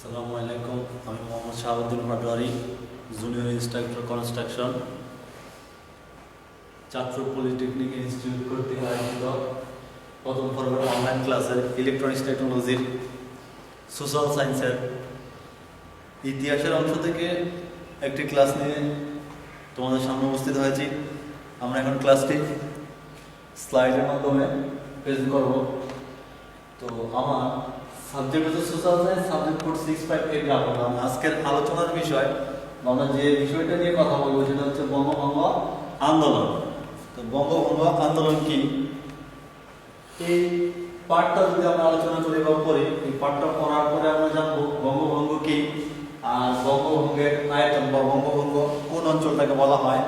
আসসালামু আলাইকুম, আমি Mohammad Shahabuddin Patwari, junior instructor construction, ছাত্র পলিটেকনিক ইনস্টিটিউট কর্তৃক আয়োজিত প্রথম পর্বের অনলাইন ক্লাসের ইলেকট্রনিক্স টেকনোলজির সোশ্যাল সায়েন্সের ইতিহাসের অংশ থেকে একটি ক্লাস নিয়ে তোমাদের সামনে উপস্থিত হয়েছি। আমরা এখন ক্লাসটি স্লাইডের মাধ্যমে প্রেজেন্ট করব। তো আমার সাবজেক্ট হচ্ছে সোশ্যাল সায়েন্স, সাবজেক্ট কোড 658 রাখবো। আজকের আলোচনার বিষয়, আমরা যে বিষয়টা নিয়ে কথা বলবো সেটা হচ্ছে বঙ্গভঙ্গ আন্দোলন। তো বঙ্গভঙ্গ আন্দোলন কি, এই পার্টটা যদি আমরা আলোচনা করি বা পড়ি, এই পার্টটা পড়ার পরে আমরা জানবো বঙ্গভঙ্গ কি, আর বঙ্গভঙ্গের আয়তন বা বঙ্গভঙ্গ কোন অঞ্চলটাকে বলা হয়,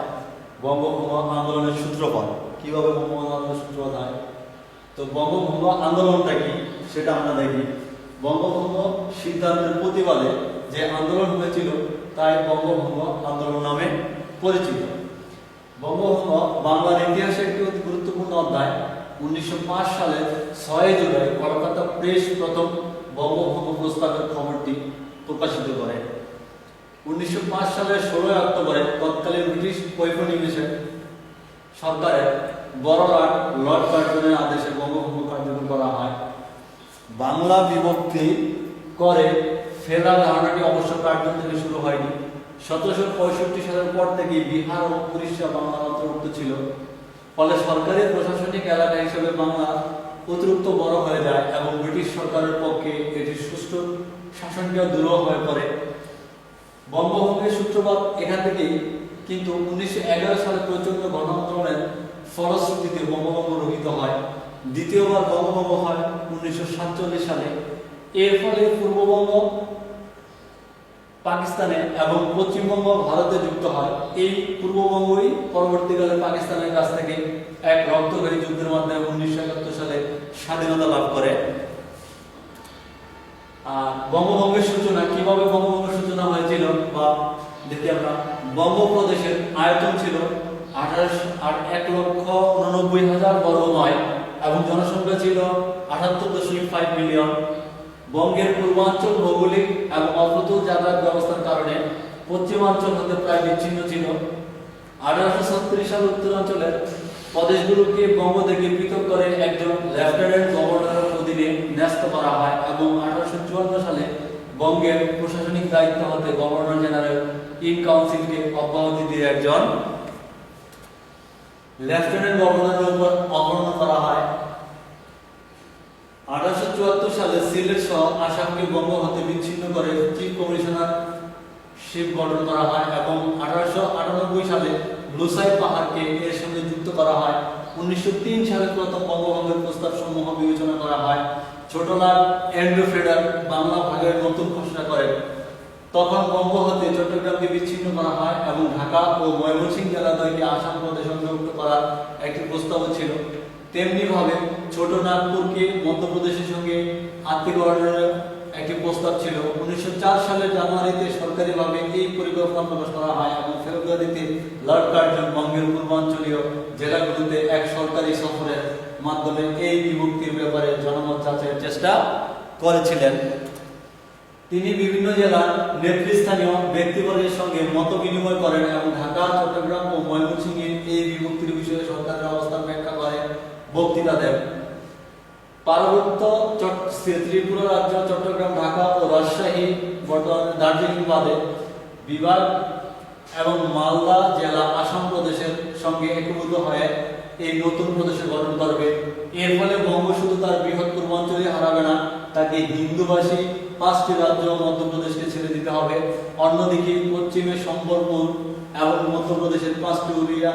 বঙ্গভঙ্গ আন্দোলনের সূত্রপাত, কিভাবে বঙ্গভঙ্গ আন্দোলনের সূত্রপাত হয়। তো বঙ্গভঙ্গ আন্দোলনটা কি সেটা আমরা দেখি। বঙ্গভঙ্গ সিদ্ধান্তের প্রতিবাদে যে আন্দোলন হয়েছিল তাই বঙ্গভঙ্গ আন্দোলন নামে পরিচিত। বঙ্গভঙ্গ বাংলার ইতিহাসে একটি অতি গুরুত্বপূর্ণ অধ্যায়। 1905 সালের 6 জুলাই কলকাতা প্রেস প্রথম বঙ্গভঙ্গ প্রস্তাবের খবরটি প্রকাশিত করে। 1905 সালের 16 অক্টোবরে তৎকালীন ব্রিটিশ ঔপনিবেশিক সরকারের বড়লাট লর্ড কার্জনের আদেশে বঙ্গভঙ্গ কার্যকর করা হয়। বাংলা বিভক্তি করে ফেরার ধারণাটি অবশ্য কার্জন থেকে শুরু হয়নি। 1765 সালের পর থেকে বিহার ও উড়িষ্যা বাংলার অন্তর্ভুক্ত ছিল। ফলে সরকারি প্রশাসনিক এলাকা হিসেবে বাংলা অতিরিক্ত বড় হয়ে যায় এবং ব্রিটিশ সরকারের পক্ষে এটি সুষ্ঠু শাসনক্রিয়া দুর্বহ হয়ে পড়ে। বঙ্গভঙ্গের সূত্রপাত এখান থেকেই, কিন্তু 1911 সালে প্রচন্ড গণ আন্দোলনের ফলশ্রুতিতে বঙ্গভঙ্গ রহিত হয়। দ্বিতীয়বার বঙ্গভঙ্গ হয় 1947 সালে। এর ফলে পূর্ববঙ্গ পাকিস্তানে এবং পশ্চিমবঙ্গ ভারতে যুক্ত হয়। এই পূর্ববঙ্গই পরবর্তীকালে পাকিস্তানের কাছ থেকে এক রক্তক্ষয়ী যুদ্ধের মাধ্যমে 1971 সালে স্বাধীনতা লাভ করে। বঙ্গভঙ্গের সূচনা, কিভাবে বঙ্গভঙ্গের সূচনা হয়েছিল বা দেখি আমরা। বঙ্গপ্রদেশের আয়তন ছিল 1,89,000 বর্গ মাইল এবং জনসংখ্যা ছিল 78.5 মিলিয়ন। বঙ্গের পূর্বাঞ্চল ভৌগোলিক এবং অপ্রতুল যাতায়াত ব্যবস্থার কারণে পশ্চিমাঞ্চল হতে প্রায় বিচ্ছিন্ন ছিল। 1836 সালে উত্তরাঞ্চলের প্রদেশগুলোকে বঙ্গ থেকে পৃথক করে একজন লেফটেন্যান্ট গভর্নরের অধীনে ন্যস্ত করা হয় এবং 1854 সালে বঙ্গের প্রশাসনিক দায়িত্ব হতে গভর্নর জেনারেল ইন কাউন্সিলকে অব্যাহতি দিয়ে একজন লেফটেন্যান্ট গভর্নরের উপর অবর্ণ করা হয়। 1874 সালে সিলেট সহ আসামকে বঙ্গ হতে বিচ্ছিন্ন করে চিফ কমিশনার শিপ গঠন করা হয় এবং 1898 সালে লুসাই পাহাড়কে এর সঙ্গে যুক্ত করা হয়। 1903 সালে প্রথম বঙ্গভঙ্গের প্রস্তাব সমূহ বিবেচনা করা হয়। ছোটলাট অ্যান্ড্রু ফ্রেডার বাংলা ভাগের নতুন ঘোষণা করেন। তখন বঙ্গ হতে চট্টগ্রামকে বিচ্ছিন্ন করা হয় এবং ঢাকা ও ময়মনসিংহ জেলা দ্বয়কে আসাম প্রদেশ অন্তর্ভুক্ত করার একটি প্রস্তাব ছিল। তেমনি ভাবে ছোট নাগপুরকে মধ্যপ্রদেশের সঙ্গে আত্মীকরণের একটি প্রস্তাব ছিল। 1904 সালের জানুয়ারিতে সরকারিভাবে এই পরিকল্পনা প্রকাশ করা হয় এবং ফেব্রুয়ারিতে লর্ড কার্জন বঙ্গের পূর্বাঞ্চলীয় জেলাগুলোতে এক সরকারি সফরের মাধ্যমে এই বিভক্তির ব্যাপারে জনমত যাচাইয়ের চেষ্টা করেছিলেন। তিনি বিভিন্ন জেলার নেতৃস্থানীয় ব্যক্তিবর্গের সঙ্গে মত বিনিময় করেন এবং ঢাকা, চট্টগ্রাম ও ময়মনসিংহে এই বিভক্তির বিষয়ে সরকারের অবস্থান ব্যাখ্যা করে বক্তৃতা দেন। পার্বত্য ত্রিপুরা রাজ্য, চট্টগ্রাম, ঢাকা ও রাজশাহী, বর্তমানে দার্জিলিং বাদে বিভাগ এবং মালদা জেলা আসাম প্রদেশের সঙ্গে একীভূত হয়ে এই নতুন প্রদেশের গঠন করবে। এর ফলে বঙ্গ শুধু তার বৃহৎ পূর্বাঞ্চলে হারাবে না, তাকে হিন্দুভাষী 5টি রাজ্য মধ্যপ্রদেশকে ছেড়ে দিতে হবে। অন্যদিকে পশ্চিমে সম্বলপুর এবং মধ্যপ্রদেশের 5টি উড়িয়া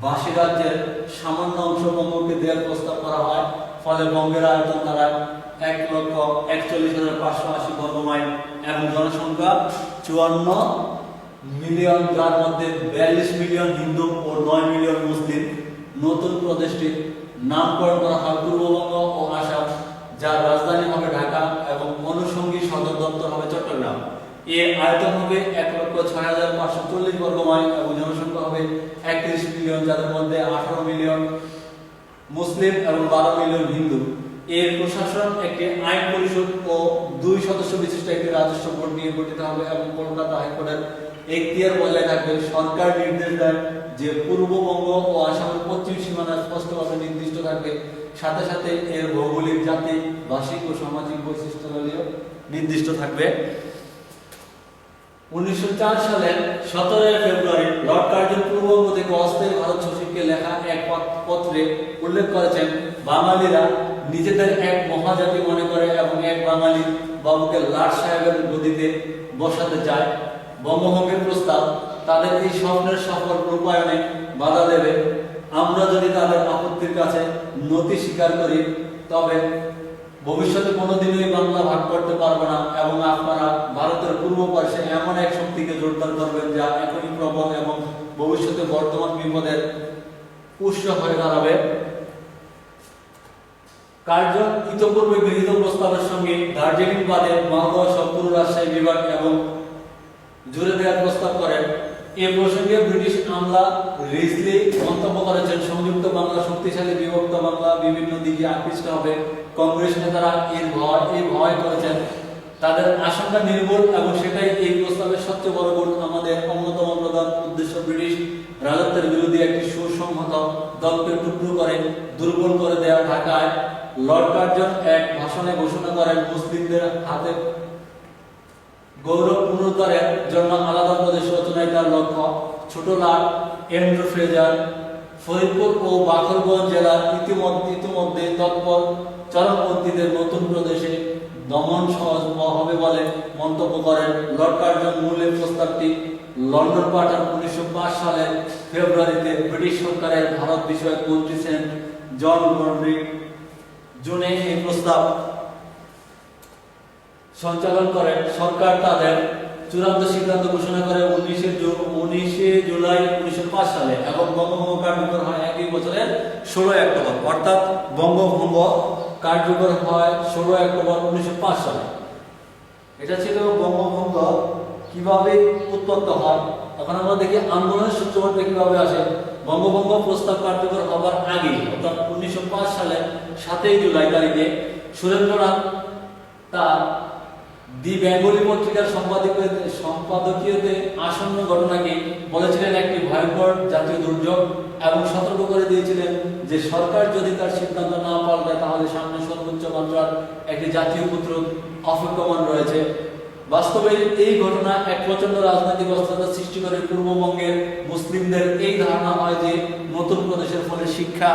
ভাষী রাজ্যের সামান্য অংশ বঙ্গকে দেওয়ার প্রস্তাব করা হয়। ফলে বঙ্গের আয়তন দাঁড়ায় 1,41,580 বর্গ মাইল এবং জনসংখ্যা 54 মিলিয়ন, যার মধ্যে 42 মিলিয়ন হিন্দু ও 9 মিলিয়ন মুসলিম। নতুন প্রদেশটির নামকরণ করা হয় পূর্ববঙ্গ ও আসাম, যার রাজধানী হবে ঢাকা এবং অনুষঙ্গী সদর দপ্তর হবে চট্টগ্রাম। এর আয়তন হবে 1,06,540 বর্গ মাইল এবং জনসংখ্যা হবে 31 মিলিয়ন, যাদের মধ্যে 18 মিলিয়ন মুসলিম এবং 12 মিলিয়ন হিন্দু। এর প্রশাসন একটি আইন পরিষদ ও 2 সদস্য বিশিষ্ট একটি রাজস্ব বোর্ড নিয়ে গঠিত হবে এবং কলকাতা হাইকোর্টের এখতিয়ার বজায় থাকবে। সরকার নির্দেশ দেয় যে পূর্ববঙ্গ ও আসামের পশ্চিম সীমানা স্পষ্টভাবে নির্দিষ্ট থাকবে, সাথে সাথে এর ভৌগোলিক, জাতি, ভাষিক ও সামাজিক বৈশিষ্ট্যাবলীও নির্দিষ্ট থাকবে। 1904 সালের 17 ফেব্রুয়ারি লর্ড কার্জন পূর্ববঙ্গ থেকে অস্থায়ী ভারত সচিবকে লেখা এক পত্রে উল্লেখ করেছেন, বাঙালিরা নিজেদের এক মহাজাতি মনে করে এবং এক বাঙালি বাবুকে লাট সাহেবের গদিতে বসাতে চায়। বঙ্গভঙ্গের প্রস্তাব তাদের এই স্বপ্নের সফল রূপায়ণে বাধা দেবে। আমরা যদি তাদের আপত্তির কাছে নতি স্বীকার করি তবে ভবিষ্যতে কোনোদিনই বাংলা ভাগ করতে পারবে না এবং আপনারা ভারতের পূর্ব পার্শ্বে এমন এক শক্তিকে জোরদার করবেন যা এখনই প্রবল এবং ভবিষ্যতে বর্তমান বিপদের উৎস হয়ে দাঁড়াবে। কার্য ইতপূর্বে গৃহীত প্রস্তাবের সঙ্গে দার্জিলিং বাদে মালদহ সবপুর রাজশাহী বিভাগ এবং জুড়ে দেওয়ার প্রস্তাব করেন। এ প্রসঙ্গে ব্রিটিশ আমলা রিজলি মন্তব্য করেছেন, সংযুক্ত বাংলা শক্তিশালী, বিভক্ত বাংলা বিভিন্ন দিকে আকৃষ্ট হবে। কংগ্রেস নেতারা এই ভয় করেছেন। তাদের আশঙ্কা নির্ভুল এবং সেটাই এই প্রস্তাবের সবচেয়ে বড় গুণ। আমাদের অন্যতম প্রধান উদ্দেশ্য ব্রিটিশ রাজত্বের বিরোধী একটি সুসংহত দলকে টুকরো করে দুর্বল করে দেওয়া। ঢাকায় লর্ড কার্জন এক ভাষণে ঘোষণা করেন, মুসলিমদের হাতে গৌরব পুনরুদ্ধারের জন্য আলাদা প্রদেশ রচনায় তার লক্ষ্য। ছোট লাট, এন্ড্রু ফ্রেজার, ফরিদপুর ও বাকরগঞ্জ জেলার ইতিমধ্যে তৎপর চরমপন্থীদের নতুন প্রদেশে দমন সহজ হবে বলে মন্তব্য করেন। লর্ড কার্জন মূলের প্রস্তাবটি লন্ডন পাঠান। 1905 সালের ফেব্রুয়ারিতে ব্রিটিশ সরকারের ভারত বিষয়ক মন্ত্রী সেন্ট জন গডফ্রি জুনে এই প্রস্তাব সঞ্চালন করেন। সরকার তাদের চূড়ান্ত সিদ্ধান্ত ঘোষণা করে 19 জুলাই 1905 সালে এবং বঙ্গভঙ্গ কার্যকর হয় একই বছরের 16 অক্টোবর। অর্থাৎ বঙ্গভঙ্গ কার্যকর হয় 16 অক্টোবর 1905 সালে। এটা ছিল বঙ্গভঙ্গ কিভাবে উৎপন্ন হয়। এখন আমরা দেখি আন্দোলনের সূত্রপাত কিভাবে আসে। বঙ্গভঙ্গ প্রস্তাব কার্যকর হবার আগে অর্থাৎ 1905 সালের 7 জুলাই তারিখে সুরেন্দ্রনাথ তার দি বেঙ্গলি পত্রিকার সম্পাদকীয়তে আসন্ন ঘটনাকে বলেছিলেন একটি ভয়ঙ্কর জাতীয় দুর্যোগ এবং সতর্ক করে দিয়েছিলেন যে সরকার যদি তার সিদ্ধান্ত না পাল্টায় তাহলে সামনে সর্বোচ্চ মাত্রার একটি জাতীয় উপদ্রব অপেক্ষমান রয়েছে। বাস্তবে এই ঘটনা এক প্রচন্ড রাজনৈতিক অস্থিরতা সৃষ্টি করে। পূর্ববঙ্গের মুসলিমদের এই ধারণা হয় যে নতুন প্রদেশের ফলে শিক্ষা,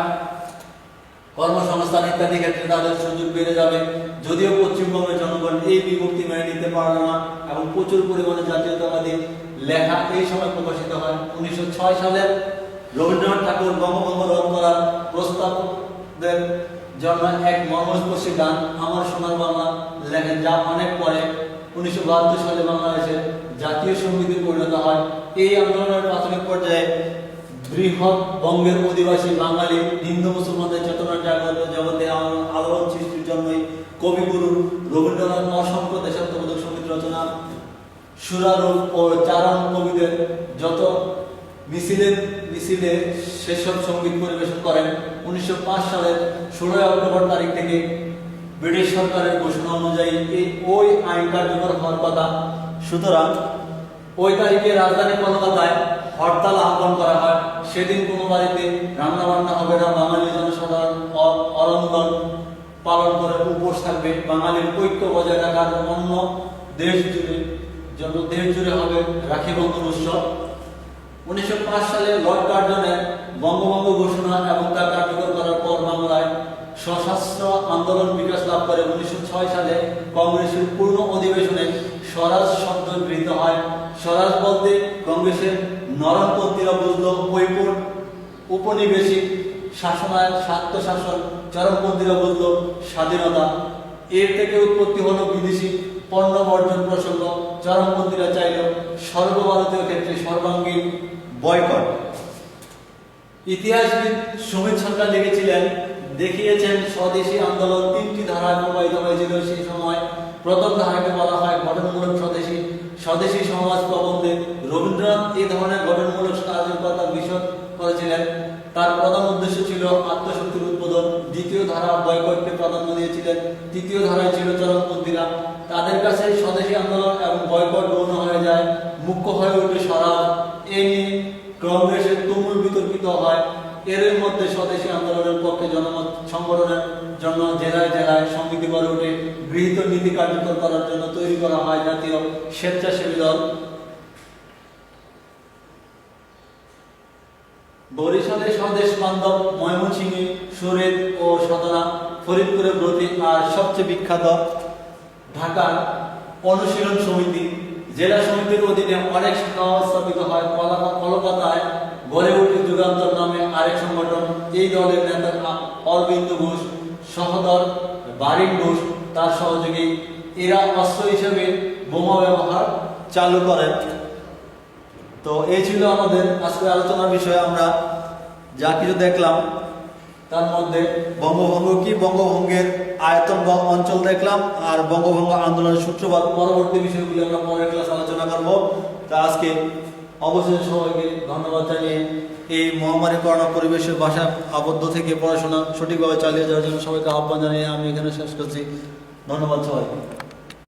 কর্মসংস্থান ইত্যাদি ক্ষেত্রে তাদের সুযোগ বেড়ে যাবে। যদিও পশ্চিমবঙ্গের জনগণ এই বিভক্তি মেনে নিতে পারল না এবং প্রচুর পরিমাণে জাতীয়তাবাদী লেখা এই সময় প্রকাশিত হয়। 1906 সালে রবীন্দ্রনাথ ঠাকুর বঙ্গভঙ্গ রদ করার প্রস্তাব দেন জন্য এক মর্মস্পর্শী গান আমার সোনার বাংলা লেখেন, যা অনেক পরে 1972 সালে বাংলাদেশের জাতীয় সঙ্গীতে পরিণত হয়। এই আন্দোলনের প্রাথমিক পর্যায়ে বৃহৎ বঙ্গের অধিবাসী বাঙালি হিন্দু মুসলমানদের চেতনার জাগ্রত জগতে আলোড়ন সৃষ্টির জন্যই কবিগুরু রবীন্দ্রনাথ অসংখ্য দেশাত্মবোধক সঙ্গীত রচনা, সুরারোপ ও চারণ কবিদের যত মিছিলে সেসব সঙ্গীত পরিবেশন করেন। 1905 সালের 16 অক্টোবর তারিখ থেকে ব্রিটিশ সরকারের ঘোষণা অনুযায়ী ওই আইন কার্যকর হওয়ার কথা। সুতরাং ওই তারিখে রাজধানী কলকাতায় হরতাল আহ্বান করা হয়। সেদিন কোনো বাড়িতে রান্না বান্না হবে না। বাঙালি জনসাধারণ অরন্দন পালন করে উপোস থাকবে। বাঙালির ঐক্য বজায় রাখার অন্য দেশ জুড়ে হবে রাখি বন্ধন উৎসব। 1905 সালে লর্ড কার্জনের বঙ্গভঙ্গ ঘোষণা এবং তা কার্যকর করার পর বাংলায় সশস্ত্র আন্দোলন বিকাশ লাভ করে। 1906 সালে কংগ্রেসের পূর্ণ অধিবেশনে স্বরাজ শব্দ গৃহীত হয়। স্বরাজ বলতে কংগ্রেসের নরমপন্থীরা বুঝলো উপনিবেশিক শাসনায় স্বায়ত্তশাসন, চরমপন্থীরা বুঝলো স্বাধীনতা। এর থেকে উৎপত্তি হলো বিদেশি পণ্য বর্জন প্রসঙ্গ। চরমপন্থীরা চাইল সর্বভারতীয় ক্ষেত্রে সর্বাঙ্গীন বয়কট। ইতিহাসবিদ সুমিত সরকার লিখেছিলেন, দেখিয়েছেন স্বদেশী আন্দোলন 3টি ধারায় প্রবাহিত হয়েছিল সেই সময়। প্রথম ধারাকে বলা হয় গঠনমূলক স্বদেশী সমাজ প্রবন্ধে। রবীন্দ্রনাথ এই ধরনের গঠনমূলক কার্যকর্তা বিশদ করেছিলেন। তার প্রধান উদ্দেশ্য ছিল আত্মশক্তির উদ্বোধন। দ্বিতীয় ধারা বয়কটকে প্রাধান্য দিয়েছিলেন। তৃতীয় ধারায় ছিল চরমপন্থীরা। তাদের কাছে স্বদেশী আন্দোলন এবং বয়কট গৌণ হয়ে যায়, মুখ্য হয়ে ওঠে স্বরাজ। এ নিয়ে কংগ্রেসে তুমুল বিতর্কিত হয়। এর মধ্যে স্বদেশী আন্দোলনের পক্ষে জনমত সংগঠনের জন্য জেলায় জেলায় সমিতি গড়ে ওঠে। গৃহীত নীতি কার্যকর করার জন্য তৈরি করা হয় জাতীয় স্বেচ্ছাসেবী দল। বরিশালে স্বদেশ বান্ধব, ময়মনসিংহে সুরেদ ও সাধনা, ফরিদপুরে ব্রতী, আর সবচেয়ে বিখ্যাত ঢাকার অনুশীলন সমিতি। জেলা সমিতির অধীনে অনেক শাখা স্থাপিত হয়। কলকাতায় গড়ে ওঠে যুগান্তর নামে আরেক সংগঠন। এই দলের নেতা অরবিন্দ ঘোষ, সহদর বারিক ঘোষ তার সহযোগী। এরা অস্ত্র হিসেবে বোমা ব্যবহার চালু করেন। তো এই ছিল আমাদের আজকের আলোচনার বিষয়। আমরা যা কিছু দেখলাম তার মধ্যে বঙ্গভঙ্গ কি, বঙ্গভঙ্গের আয়তন বা অঞ্চল দেখলাম, আর বঙ্গভঙ্গ আন্দোলনের সূত্রপাত। পরবর্তী বিষয়গুলি আমরা পরের ক্লাস আলোচনা করব। তা আজকে অবশেষে সবাইকে ধন্যবাদ জানিয়ে এই মহামারী করোনা পরিবেশের বাসা আবদ্ধ থেকে পড়াশোনা সঠিকভাবে চালিয়ে যাওয়ার জন্য সবাইকে আহ্বান জানিয়ে আমি এখানে শেষ করছি। ধন্যবাদ সবাইকে।